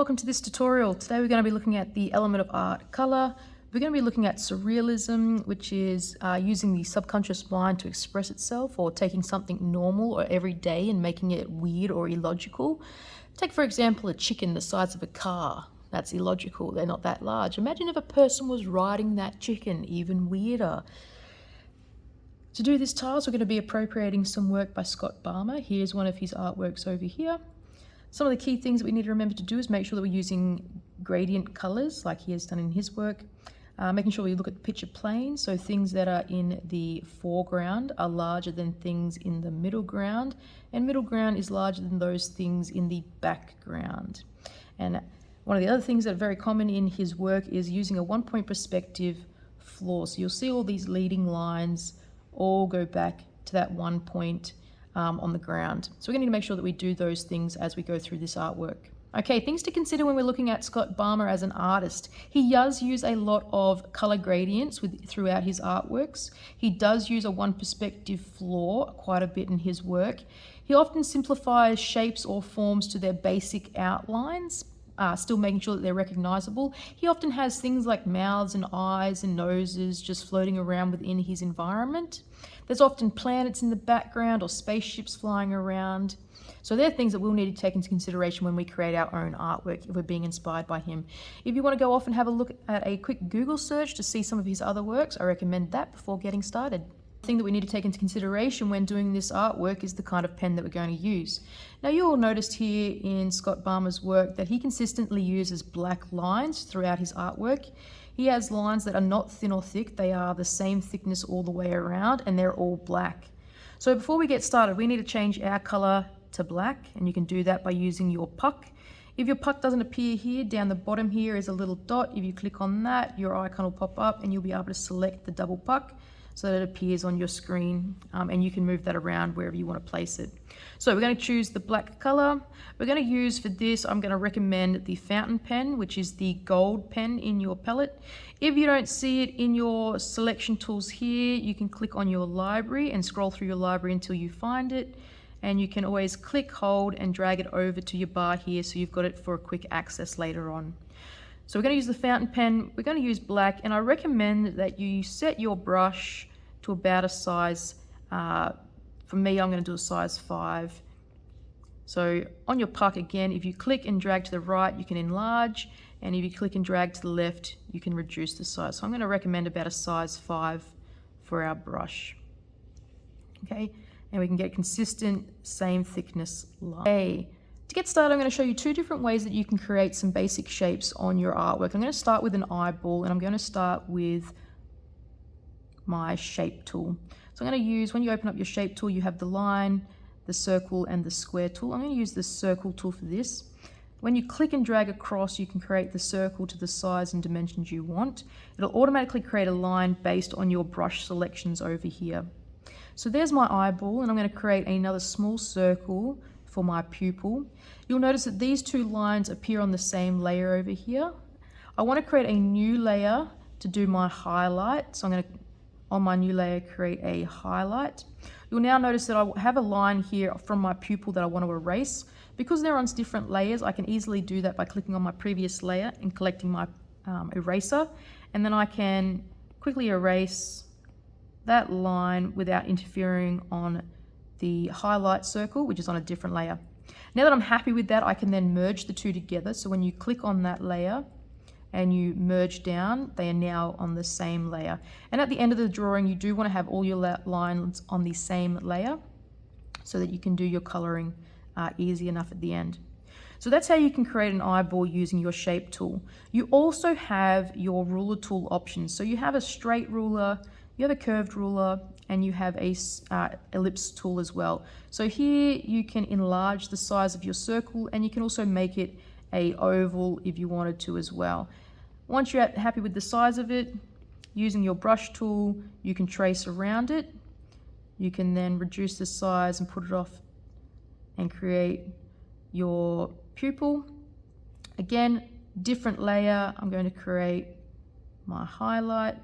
welcome to this tutorial. Today we're going to be looking at the element of art, color. We're going to be looking at surrealism, which is using the subconscious mind to express itself, or taking something normal or everyday and making it weird or illogical. Take, for example, a chicken the size of a car. That's illogical. They're not that large. Imagine if a person was riding that chicken, even weirder. To do this task, we're going to be appropriating some work by Balmer. Here's one of his artworks over here. Some of the key things that we need to remember to do is make sure that we're using gradient colors like he has done in his work. Making sure we look at the picture plane, so things that are in the foreground are larger than things in the middle ground, and middle ground is larger than those things in the background. And one of the other things that are very common in his work is using a one-point perspective floor. So you'll see all these leading lines all go back to that one point on the ground. So we're going to need to make sure that we do those things as we go through this artwork. Okay, things to consider when we're looking at Balmer as an artist. He does use a lot of color gradients throughout his artworks. He does use a one perspective floor quite a bit in his work. He often simplifies shapes or forms to their basic outlines, still making sure that they're recognizable. He often has things like mouths and eyes and noses just floating around within his environment. There's often planets in the background or spaceships flying around. So they're things that we'll need to take into consideration when we create our own artwork if we're being inspired by him. If you want to go off and have a look at a quick Google search to see some of his other works, I recommend that before getting started. The thing that we need to take into consideration when doing this artwork is the kind of pen that we're going to use. Now, you all noticed here in Balmer's work that he consistently uses black lines throughout his artwork. He has lines that are not thin or thick, they are the same thickness all the way around, and they're all black. So before we get started, we need to change our color to black, and you can do that by using your puck. If your puck doesn't appear here, down the bottom here is a little dot. If you click on that, your icon will pop up and you'll be able to select the double puck so that it appears on your screen, and you can move that around wherever you want to place it. So we're going to choose the black color. We're going to use for this, I'm going to recommend the fountain pen, which is the gold pen in your palette. If you don't see it in your selection tools here, you can click on your library and scroll through your library until you find it. And you can always click, hold, and drag it over to your bar here so you've got it for a quick access later on. So we're going to use the fountain pen, we're going to use black, and I recommend that you set your brush to about a size, for me I'm going to do a size 5. So on your puck again, if you click and drag to the right, you can enlarge, and if you click and drag to the left, you can reduce the size. So I'm going to recommend about a size 5 for our brush. Okay. And we can get consistent, same thickness line. Okay. To get started, I'm going to show you 2 different ways that you can create some basic shapes on your artwork. I'm going to start with an eyeball, and I'm going to start with my shape tool. So I'm going to use, when you open up your shape tool, you have the line, the circle, and the square tool. I'm going to use the circle tool for this. When you click and drag across, you can create the circle to the size and dimensions you want. It'll automatically create a line based on your brush selections over here. So there's my eyeball, and I'm going to create another small circle for my pupil. You'll notice that these 2 lines appear on the same layer over here. I want to create a new layer to do my highlight. So I'm going to, on my new layer, create a highlight. You'll now notice that I have a line here from my pupil that I want to erase. Because they're on different layers, I can easily do that by clicking on my previous layer and collecting my eraser. And then I can quickly erase that line without interfering on the highlight circle, which is on a different layer. Now that I'm happy with that, I can then merge the 2 together. So when you click on that layer and you merge down, they are now on the same layer. And at the end of the drawing, you do want to have all your lines on the same layer so that you can do your coloring easy enough at the end. So that's how you can create an eyeball using your shape tool. You also have your ruler tool options. So you have a straight ruler, you have a curved ruler, and you have a ellipse tool as well. So here you can enlarge the size of your circle, and you can also make it a oval if you wanted to as well. Once you're happy with the size of it, using your brush tool, you can trace around it. You can then reduce the size and put it off and create your pupil. Again, different layer. I'm going to create my highlight.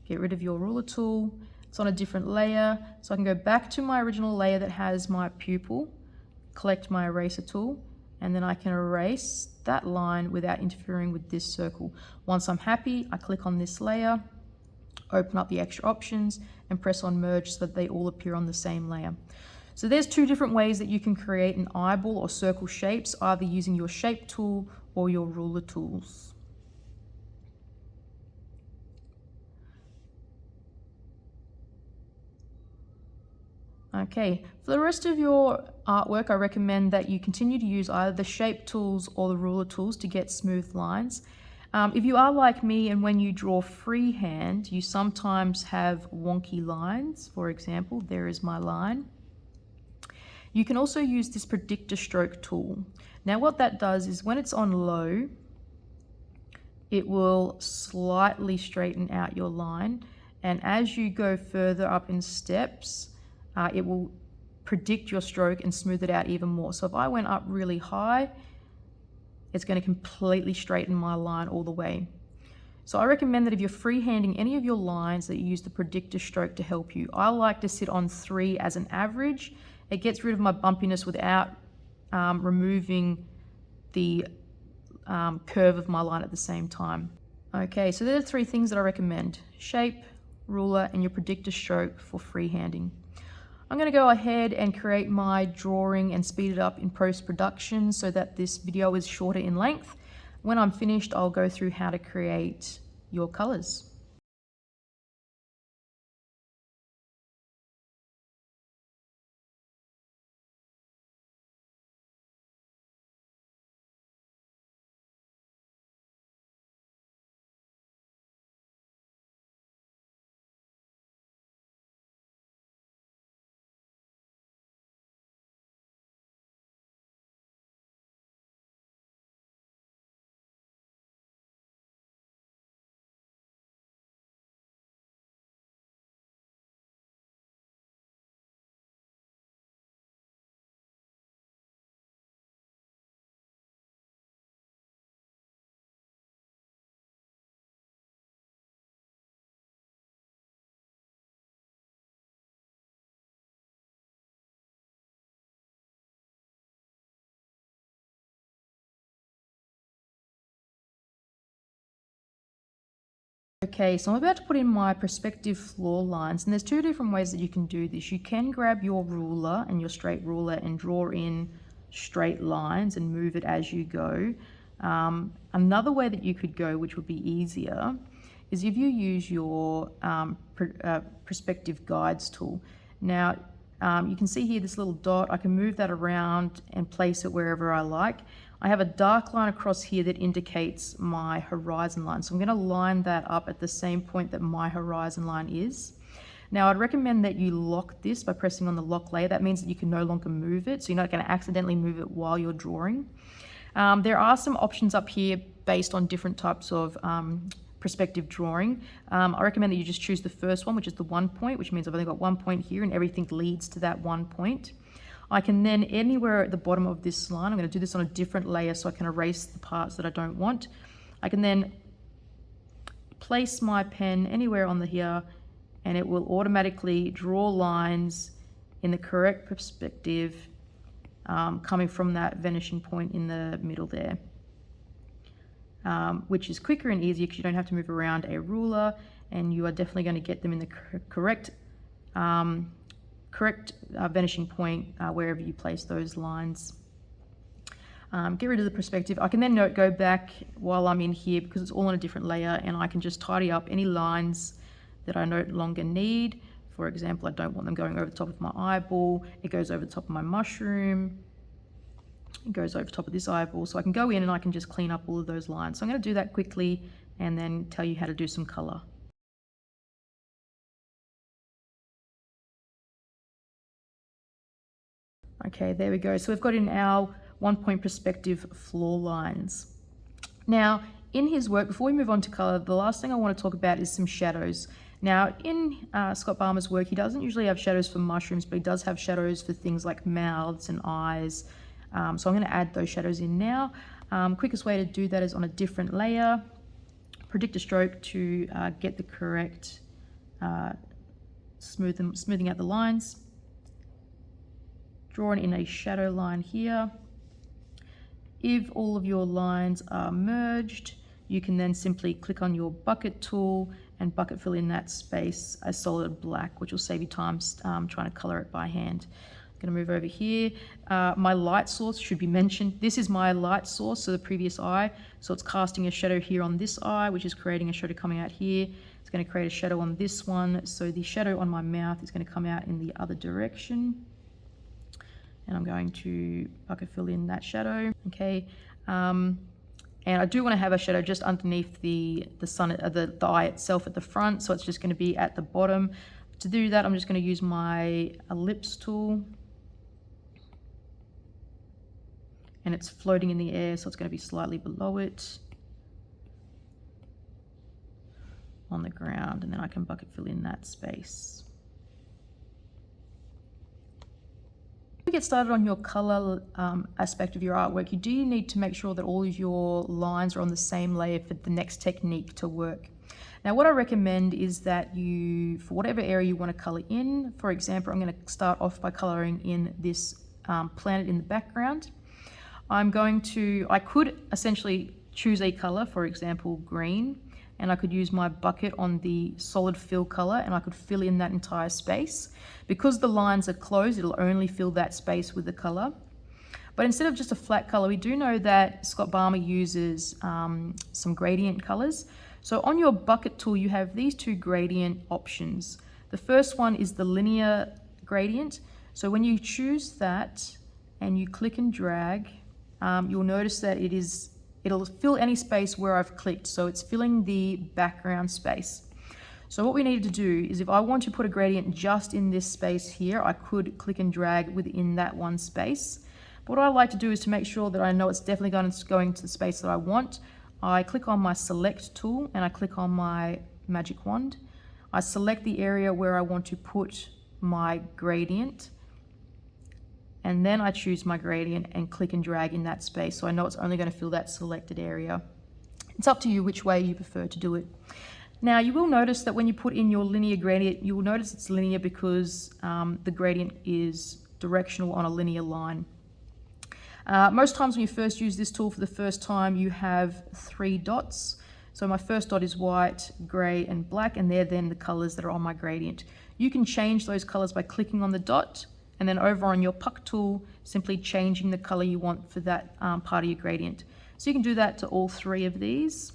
Get rid of your ruler tool. It's on a different layer. So I can go back to my original layer that has my pupil, collect my eraser tool, and then I can erase that line without interfering with this circle. Once I'm happy, I click on this layer, open up the extra options, and press on merge so that they all appear on the same layer. So there's two different ways that you can create an eyeball or circle shapes, either using your shape tool or your ruler tools. Okay, for the rest of your artwork, I recommend that you continue to use either the shape tools or the ruler tools to get smooth lines. If you are like me and when you draw freehand, you sometimes have wonky lines. For example, there is my line. You can also use this predictor stroke tool. Now what that does is when it's on low, it will slightly straighten out your line. And as you go further up in steps, it will predict your stroke and smooth it out even more. So if I went up really high, it's going to completely straighten my line all the way. So I recommend that if you're freehanding any of your lines, that you use the predictor stroke to help you. I like to sit on 3 as an average. It gets rid of my bumpiness without removing the curve of my line at the same time. Okay, so there are 3 things that I recommend: shape, ruler, and your predictor stroke for freehanding. I'm going to go ahead and create my drawing and speed it up in post-production so that this video is shorter in length. When I'm finished, I'll go through how to create your colors. Okay, so I'm about to put in my perspective floor lines, and there's 2 different ways that you can do this. You can grab your ruler and your straight ruler and draw in straight lines and move it as you go. Another way that you could go, which would be easier, is if you use your perspective guides tool. Now, you can see here this little dot. I can move that around and place it wherever I like. I have a dark line across here that indicates my horizon line. So I'm going to line that up at the same point that my horizon line is. Now I'd recommend that you lock this by pressing on the lock layer. That means that you can no longer move it, so you're not going to accidentally move it while you're drawing. There are some options up here based on different types of perspective drawing. I recommend that you just choose the first one, which is the 1 point, which means I've only got 1 point here and everything leads to that 1 point. I can then, anywhere at the bottom of this line, I'm going to do this on a different layer so I can erase the parts that I don't want. I can then place my pen anywhere on here and it will automatically draw lines in the correct perspective coming from that vanishing point in the middle there. Which is quicker and easier because you don't have to move around a ruler, and you are definitely going to get them in the correct vanishing point wherever you place those lines. Get rid of the perspective. I can then go back while I'm in here because it's all on a different layer, and I can just tidy up any lines that I no longer need. For example, I don't want them going over the top of my eyeball. It goes over the top of my mushroom. It goes over top of this eyeball. So I can go in and I can just clean up all of those lines. So I'm going to do that quickly and then tell you how to do some color. Okay, there we go. So we've got in our 1 point perspective floor lines. Now, in his work, before we move on to color, the last thing I want to talk about is some shadows. Now, in Scott Balmer's work, he doesn't usually have shadows for mushrooms, but he does have shadows for things like mouths and eyes. So I'm going to add those shadows in now. Quickest way to do that is on a different layer. Predictor stroke to get the correct smoothing out the lines. Drawn in a shadow line here. If all of your lines are merged, you can then simply click on your bucket tool and bucket fill in that space a solid black, which will save you time trying to color it by hand. I'm going to move over here. My light source should be mentioned. This is my light source, so the previous eye. So it's casting a shadow here on this eye, which is creating a shadow coming out here. It's going to create a shadow on this one. So the shadow on my mouth is going to come out in the other direction. And I'm going to bucket fill in that shadow. Okay. And I do want to have a shadow just underneath the eye itself at the front, so it's just going to be at the bottom. To do that, I'm just going to use my ellipse tool. And it's floating in the air, so it's going to be slightly below it on the ground, and then I can bucket fill in that space. To get started on your color aspect of your artwork, you do need to make sure that all of your lines are on the same layer for the next technique to work. Now, what I recommend is that you, for whatever area you want to color in, for example, I'm going to start off by coloring in this planet in the background. I could essentially choose a color, for example, green, and I could use my bucket on the solid fill color and I could fill in that entire space. Because the lines are closed, it'll only fill that space with the color. But instead of just a flat color, we do know that Scott Balmer uses some gradient colors. So on your bucket tool, you have these two gradient options. The first one is the linear gradient. So when you choose that and you click and drag, you'll notice that it'll fill any space where I've clicked. So it's filling the background space. So what we need to do is if I want to put a gradient just in this space here, I could click and drag within that one space. But what I like to do is to make sure that I know it's definitely going to the space that I want. I click on my select tool and I click on my magic wand. I select the area where I want to put my gradient. And then I choose my gradient and click and drag in that space. So I know it's only going to fill that selected area. It's up to you which way you prefer to do it. Now you will notice that when you put in your linear gradient, you will notice it's linear because the gradient is directional on a linear line. Most times when you first use this tool for the first time, you have 3 dots. So my first dot is white, gray, and black, and they're then the colors that are on my gradient. You can change those colors by clicking on the dot, and then over on your puck tool, simply changing the color you want for that part of your gradient. So you can do that to all 3 of these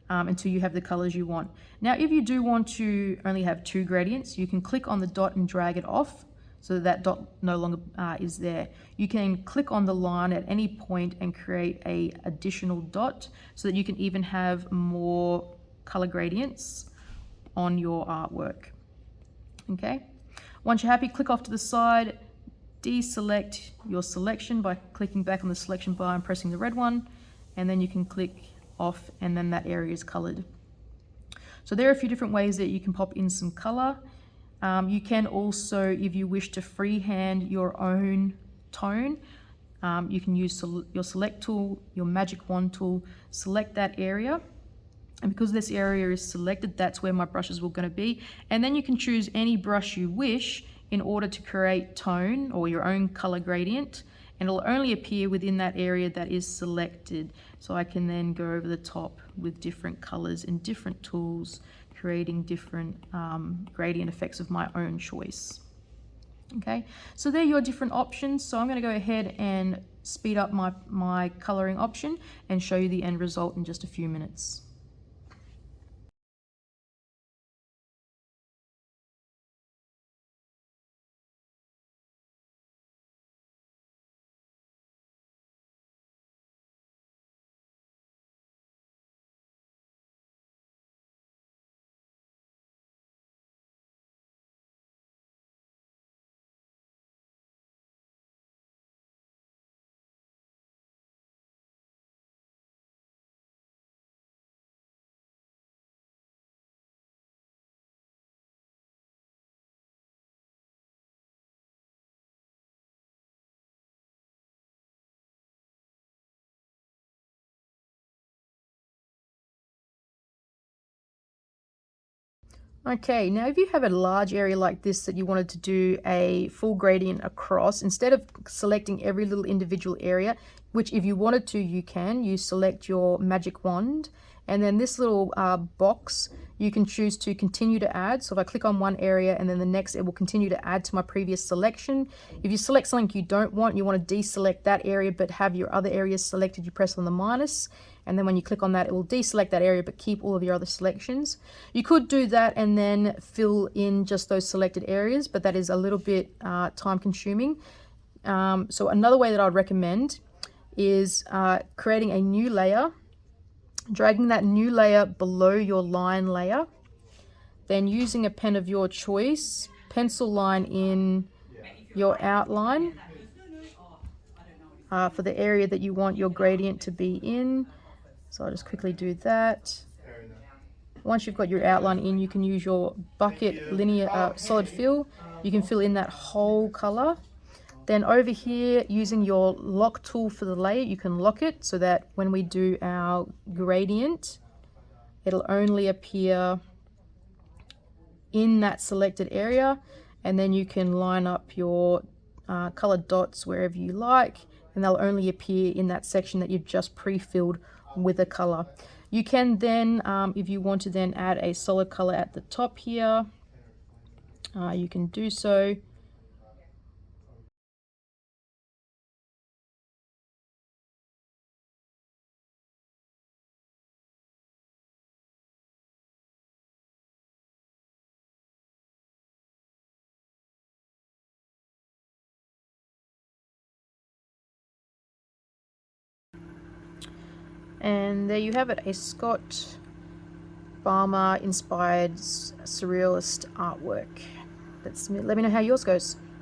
until you have the colors you want. Now, if you do want to only have 2 gradients, you can click on the dot and drag it off so that that dot no longer is there. You can click on the line at any point and create an additional dot so that you can even have more color gradients on your artwork. Okay, once you're happy, click off to the side, deselect your selection by clicking back on the selection bar and pressing the red one, and then you can click off and then that area is colored. So there are a few different ways that you can pop in some color. You can also, if you wish to freehand your own tone, you can use your select tool, your magic wand tool, select that area. And because this area is selected, that's where my brushes will going to be. And then you can choose any brush you wish in order to create tone or your own color gradient. And it'll only appear within that area that is selected. So I can then go over the top with different colors and different tools, creating different gradient effects of my own choice. Okay, so they're your different options. So I'm going to go ahead and speed up my coloring option and show you the end result in just a few minutes. Okay, now if you have a large area like this that you wanted to do a full gradient across, instead of selecting every little individual area, which if you wanted to, you can, you select your magic wand, and then this little box, you can choose to continue to add. So if I click on one area and then the next, it will continue to add to my previous selection. If you select something you don't want, you want to deselect that area but have your other areas selected, you press on the minus. And then when you click on that, it will deselect that area but keep all of your other selections. You could do that and then fill in just those selected areas, but that is a little bit time consuming. So another way that I would recommend is creating a new layer, dragging that new layer below your line layer, then using a pen of your choice, pencil line in your outline for the area that you want your gradient to be in. So I'll just quickly do that. Once you've got your outline in, you can use your bucket linear solid fill. You can fill in that whole color. Then over here, using your lock tool for the layer, you can lock it so that when we do our gradient, it'll only appear in that selected area. And then you can line up your colored dots wherever you like, and they'll only appear in that section that you've just pre-filled with a color. You can then, if you want to then add a solid color at the top here, you can do so. And there you have it, a Scott Balmer inspired surrealist artwork. Let me know how yours goes.